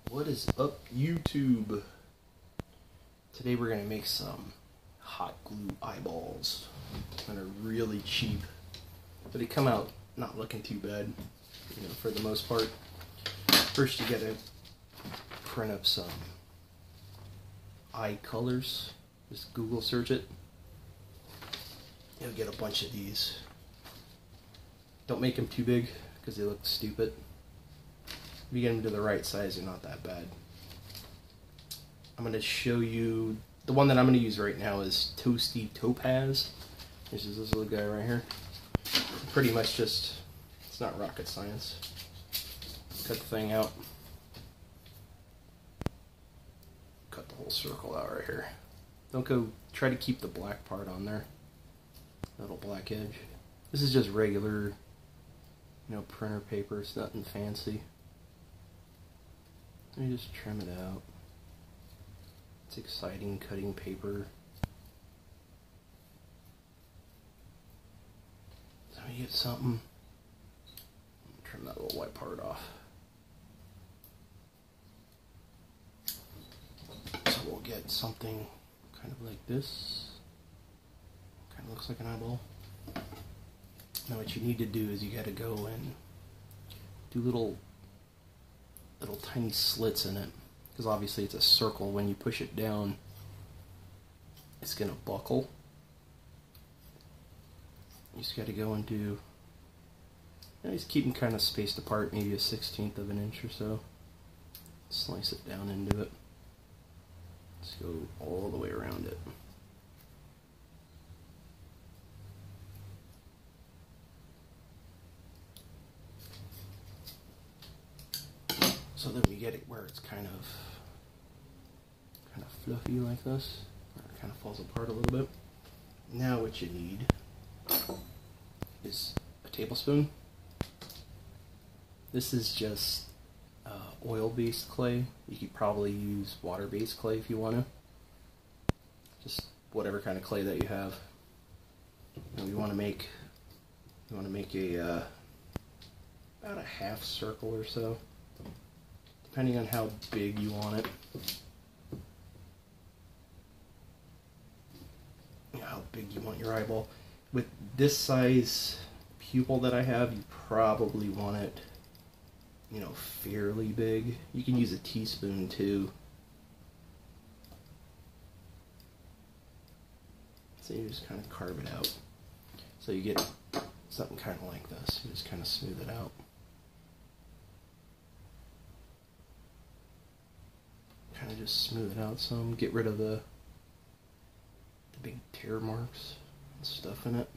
What is up, YouTube? Today we're going to make some hot glue eyeballs that are really cheap, but they come out not looking too bad, for the most part. First you got to print up some eye colors. Just Google search it. You'll get a bunch of these. Don't make them too big because they look stupid. If you get them to the right size, they're not that bad. I'm going to show you, the one that I'm going to use right now is Toasty Topaz. This is this little guy right here. Pretty much just, it's not rocket science. Cut the thing out. Cut the whole circle out right here. Don't go, try to keep the black part on there. Little black edge. This is just regular, printer paper. It's nothing fancy. Let me just trim it out. It's exciting cutting paper. So we get something. Trim that little white part off. So we'll get something kind of like this. Kind of looks like an eyeball. Now what you need to do is you got to go and do little tiny slits in it, because obviously it's a circle. When you push it down, it's gonna buckle. You just got to go and do, just keep them kind of spaced apart, maybe a 1/16 of an inch or so. Slice it down into it. Just go all the way around it. So then we get it where it's kind of fluffy like this, or it kind of falls apart a little bit. Now what you need is a tablespoon. This is just oil-based clay. You could probably use water-based clay if you want to. Just whatever kind of clay that you have. And you want to make a about a half circle or so, depending on how big you want it. How big you want your eyeball. With this size pupil that I have, you probably want it, fairly big. You can use a teaspoon too. So you just kind of carve it out. So you get something kind of like this. You just kind of smooth it out. Kind of just smooth it out some, get rid of the big tear marks and stuff in it.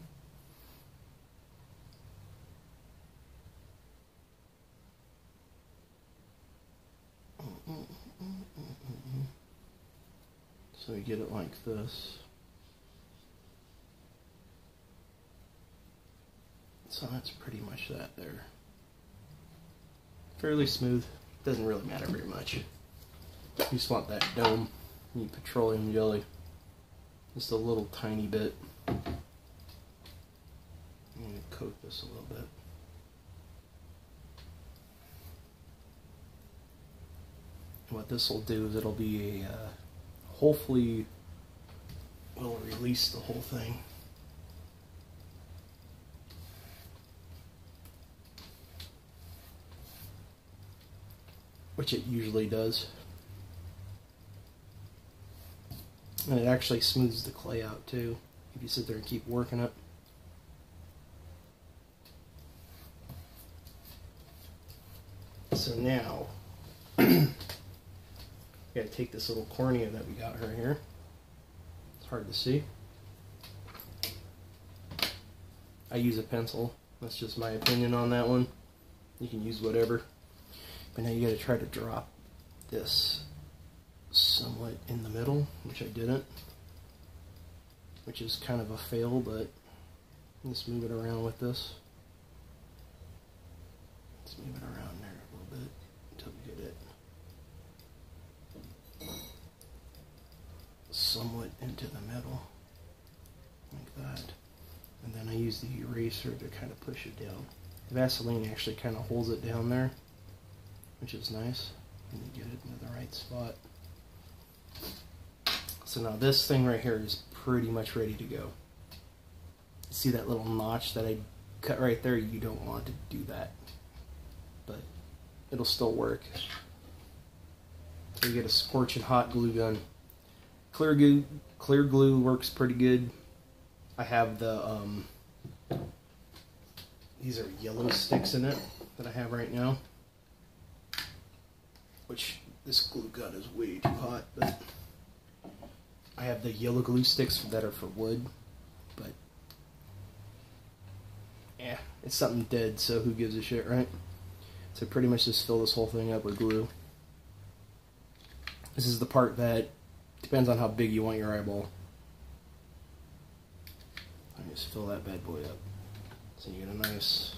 So we get it like this. So that's pretty much that there. Fairly smooth. Doesn't really matter very much. You just want that dome. You need petroleum jelly. Just a little tiny bit. I'm going to coat this a little bit. And what this will do is it'll be a, hopefully will release the whole thing. Which it usually does. And it actually smooths the clay out too, if you sit there and keep working it. So now, we gotta take this little cornea that we got right here. It's hard to see. I use a pencil. That's just my opinion on that one. You can use whatever. But now you gotta try to drop this somewhat in the middle, which I didn't, which is kind of a fail, but let's move it around with this. Let's move it around there a little bit until we get it somewhat into the middle, like that. And then I use the eraser to kind of push it down. The Vaseline actually kind of holds it down there, which is nice. and you get it into the right spot. So now this thing right here is pretty much ready to go. See that little notch that I cut right there? You don't want to do that, but it'll still work. So you get a scorching hot glue gun. Clear glue works pretty good. I have the these are yellow sticks in it that I have right now, which this glue gun is way too hot, but I have the yellow glue sticks that are for wood, but yeah, it's something dead, so who gives a shit, right? So pretty much just fill this whole thing up with glue. This is the part that depends on how big you want your eyeball. I just fill that bad boy up. So you get a nice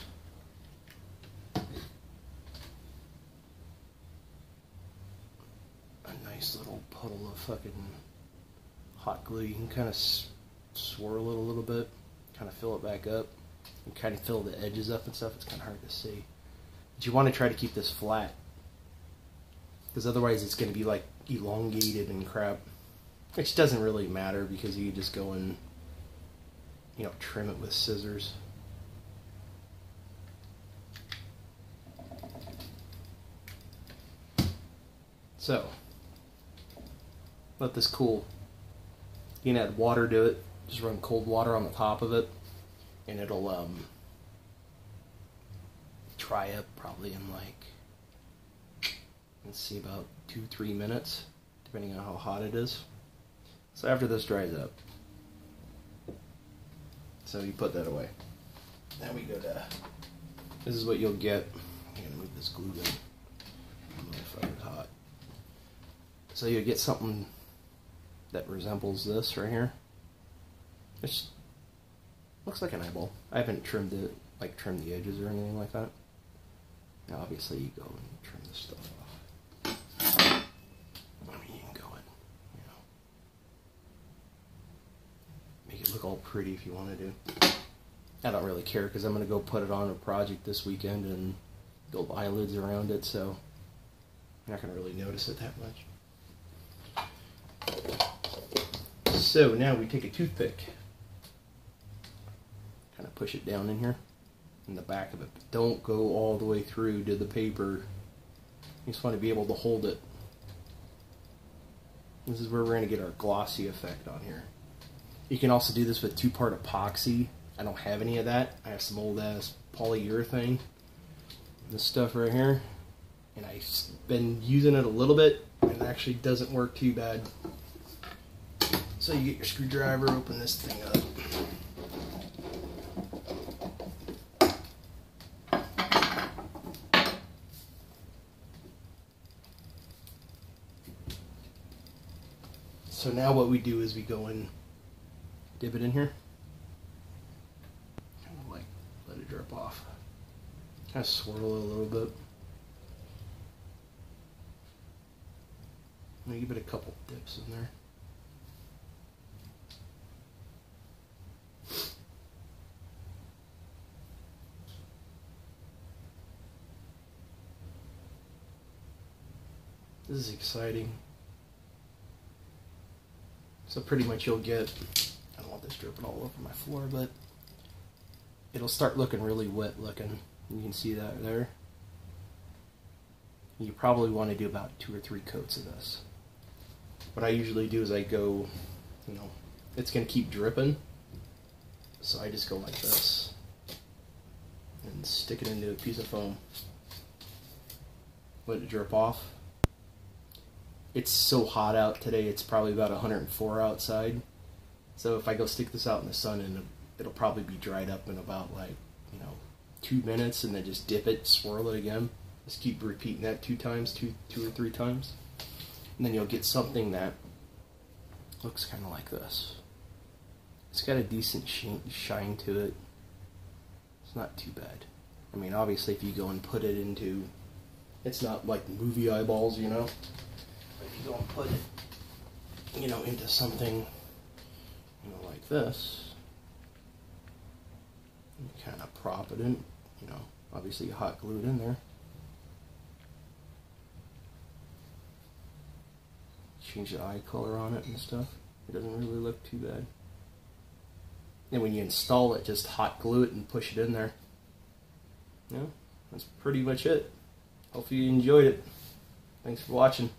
little puddle of fucking hot glue. You can kind of swirl it a little bit, kind of fill it back up, and kind of fill the edges up and stuff. It's kind of hard to see. But you want to try to keep this flat, because otherwise it's going to be like elongated and crap. Which doesn't really matter, because you can just go and, you know, trim it with scissors. So, let this cool. You can add water to it. Just run cold water on the top of it, and it'll dry up probably in like, let's see, about 2-3 minutes, depending on how hot it is. So after this dries up, so you put that away. Now we go to, this is what you'll get. I'm gonna move this glue gun. Motherfucker's hot. So you'll get something that resembles this right here. It looks like an eyeball. I haven't trimmed it, like trimmed the edges or anything like that. Now obviously you go and trim this stuff off. I mean, you can go and, you know, make it look all pretty if you want to do. I don't really care, because I'm going to go put it on a project this weekend and build eyelids around it, so you're not going to really notice it that much. So now we take a toothpick, kind of push it down in here, in the back of it. But don't go all the way through to the paper. You just want to be able to hold it. This is where we're going to get our glossy effect on here. You can also do this with 2-part epoxy. I don't have any of that. I have some old ass polyurethane. This stuff right here. And I've been using it a little bit, and it actually doesn't work too bad. So you get your screwdriver, open this thing up. So now what we do is we go and dip it in here. Kind of like let it drip off. Kind of swirl it a little bit. I'm gonna give it a couple dips in there. This is exciting. So pretty much you'll get, I don't want this dripping all over my floor, but it'll start looking really wet looking. You can see that there. You probably want to do about 2 or 3 coats of this. What I usually do is I go, you know, it's going to keep dripping, so I just go like this and stick it into a piece of foam. Let it drip off. It's so hot out today, it's probably about 104 outside. So if I go stick this out in the sun, and it'll probably be dried up in about, like, you know, 2 minutes, and then just dip it, swirl it again. Just keep repeating that 2 times, two or 3 times. And then you'll get something that looks kind of like this. It's got a decent shine to it. It's not too bad. I mean, obviously if you go and put it into, it's not like movie eyeballs, you know. But if you go and put it, you know, into something, you know, like this, you kind of prop it in, you know, obviously hot glue it in there. change the eye color on it and stuff. It doesn't really look too bad. And when you install it, just hot glue it and push it in there. Yeah, that's pretty much it. Hopefully you enjoyed it. Thanks for watching.